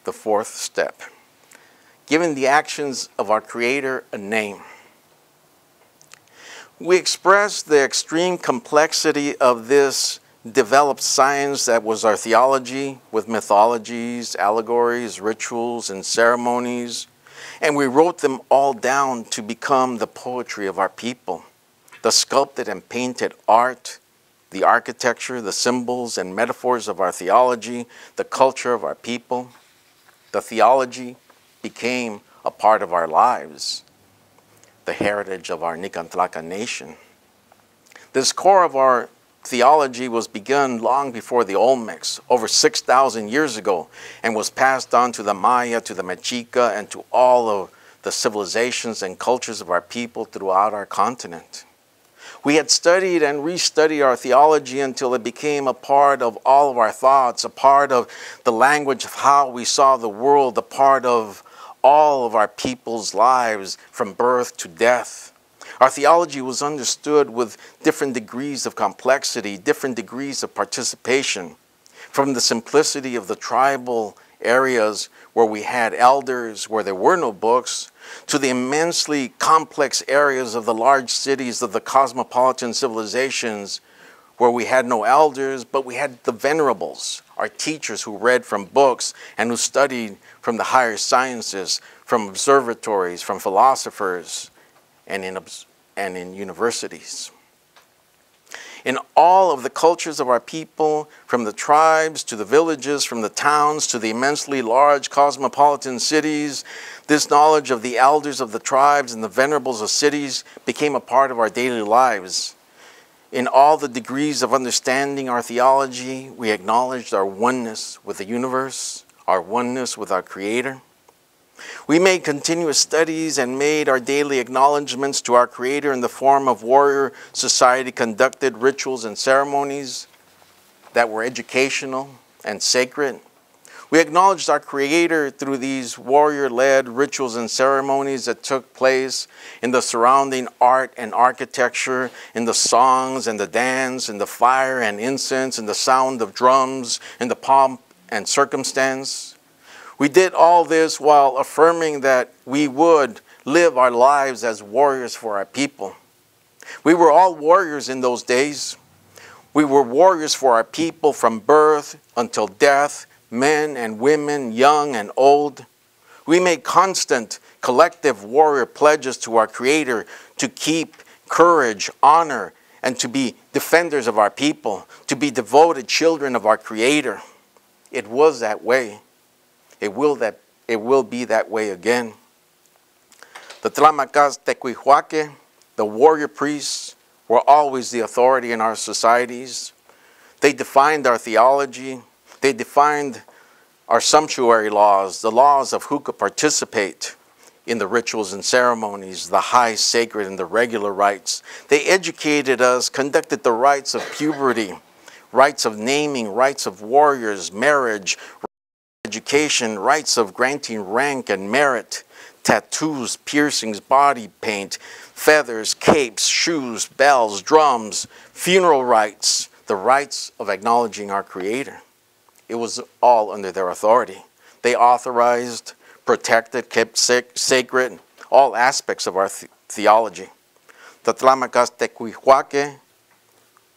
the fourth step, giving the actions of our Creator a name. We express the extreme complexity of this developed science that was our theology with mythologies, allegories, rituals, and ceremonies, and we wrote them all down to become the poetry of our people, the sculpted and painted art, the architecture, the symbols and metaphors of our theology, the culture of our people. The theology became a part of our lives, the heritage of our Nicantlaca nation. This core of our theology was begun long before the Olmecs, over 6,000 years ago, and was passed on to the Maya, to the Mexica, and to all of the civilizations and cultures of our people throughout our continent. We had studied and restudied our theology until it became a part of all of our thoughts, a part of the language of how we saw the world, a part of all of our people's lives from birth to death. Our theology was understood with different degrees of complexity, different degrees of participation, from the simplicity of the tribal areas where we had elders, where there were no books, to the immensely complex areas of the large cities of the cosmopolitan civilizations where we had no elders, but we had the venerables, our teachers who read from books and who studied from the higher sciences, from observatories, from philosophers, and in universities. In all of the cultures of our people, from the tribes to the villages, from the towns to the immensely large cosmopolitan cities, this knowledge of the elders of the tribes and the venerables of cities became a part of our daily lives. In all the degrees of understanding our theology, we acknowledged our oneness with the universe, our oneness with our Creator. We made continuous studies and made our daily acknowledgments to our Creator in the form of warrior society-conducted rituals and ceremonies that were educational and sacred. We acknowledged our Creator through these warrior-led rituals and ceremonies that took place in the surrounding art and architecture, in the songs and the dance, in the fire and incense, in the sound of drums, in the pomp and circumstance. We did all this while affirming that we would live our lives as warriors for our people. We were all warriors in those days. We were warriors for our people from birth until death, men and women, young and old. We made constant collective warrior pledges to our Creator to keep courage, honor, and to be defenders of our people, to be devoted children of our Creator. It was that way. It will be that way again. The Tlamacas Tecuihuaque, the warrior priests, were always the authority in our societies. They defined our theology. They defined our sumptuary laws, the laws of who could participate in the rituals and ceremonies, the high, sacred, and the regular rites. They educated us, conducted the rites of puberty, rites of naming, rites of warriors, marriage, education, rites of granting rank and merit, tattoos, piercings, body paint, feathers, capes, shoes, bells, drums, funeral rites, the rites of acknowledging our Creator. It was all under their authority. They authorized, protected, kept sacred all aspects of our theology. The Tlamacas Tecuihuaque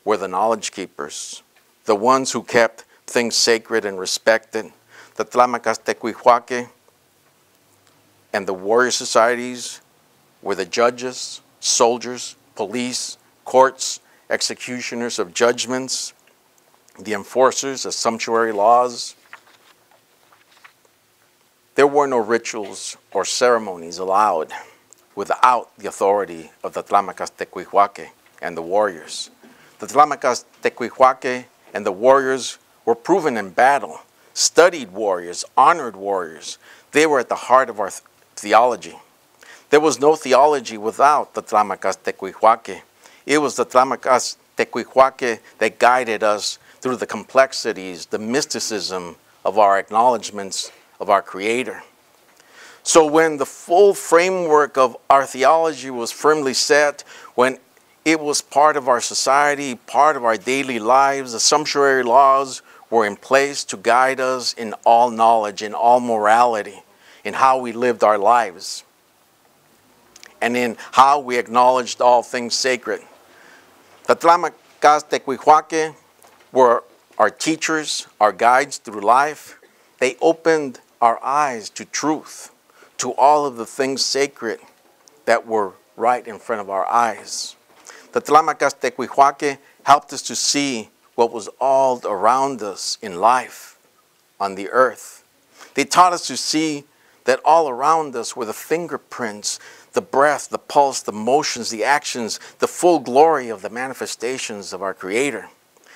were the knowledge keepers, the ones who kept things sacred and respected. The Tlamacas Tecuihuaque and the warrior societies were the judges, soldiers, police, courts, executioners of judgments, the enforcers of sumptuary laws. There were no rituals or ceremonies allowed without the authority of the Tlamacas Tecuihuaque and the warriors. The Tlamacas Tecuihuaque and the warriors were proven in battle, studied warriors, honored warriors. They were at the heart of our theology. There was no theology without the Tlamacas Tecuihuaque. It was the Tlamacas Tecuihuaque that guided us through the complexities, the mysticism of our acknowledgments of our Creator. So when the full framework of our theology was firmly set, when it was part of our society, part of our daily lives, the sumptuary laws were in place to guide us in all knowledge, in all morality, in how we lived our lives, and in how we acknowledged all things sacred. The Tlamacas Tecuihuaque were our teachers, our guides through life. They opened our eyes to truth, to all of the things sacred that were right in front of our eyes. The Tlamacas Tecuihuaque helped us to see what was all around us in life, on the earth. They taught us to see that all around us were the fingerprints, the breath, the pulse, the motions, the actions, the full glory of the manifestations of our Creator.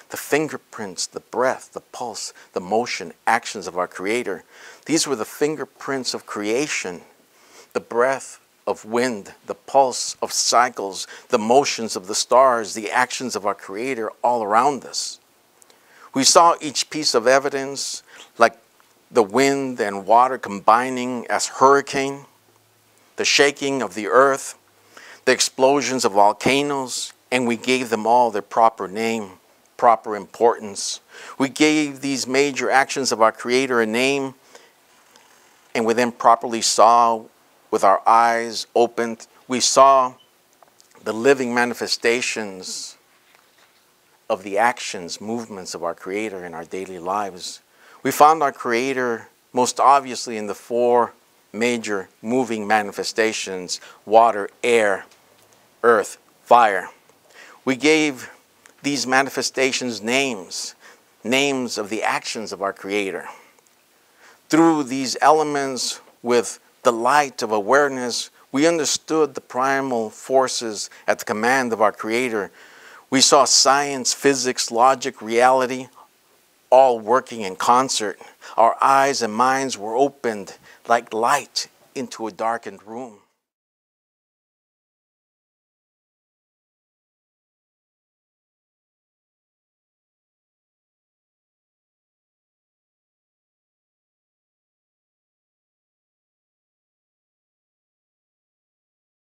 The fingerprints, the breath, the pulse, the motion, actions of our Creator. These were the fingerprints of creation, the breath of wind, the pulse of cycles, the motions of the stars, the actions of our Creator all around us. We saw each piece of evidence, like the wind and water combining as hurricane, the shaking of the earth, the explosions of volcanoes, and we gave them all their proper name, proper importance. We gave these major actions of our Creator a name, and we then properly saw with our eyes opened, we saw the living manifestations of the actions, movements of our Creator in our daily lives. We found our Creator most obviously in the four major moving manifestations: water, air, earth, fire. We gave these manifestations names, names of the actions of our Creator. Through these elements, with the light of awareness, we understood the primal forces at the command of our Creator. We saw science, physics, logic, reality, all working in concert. Our eyes and minds were opened like light into a darkened room.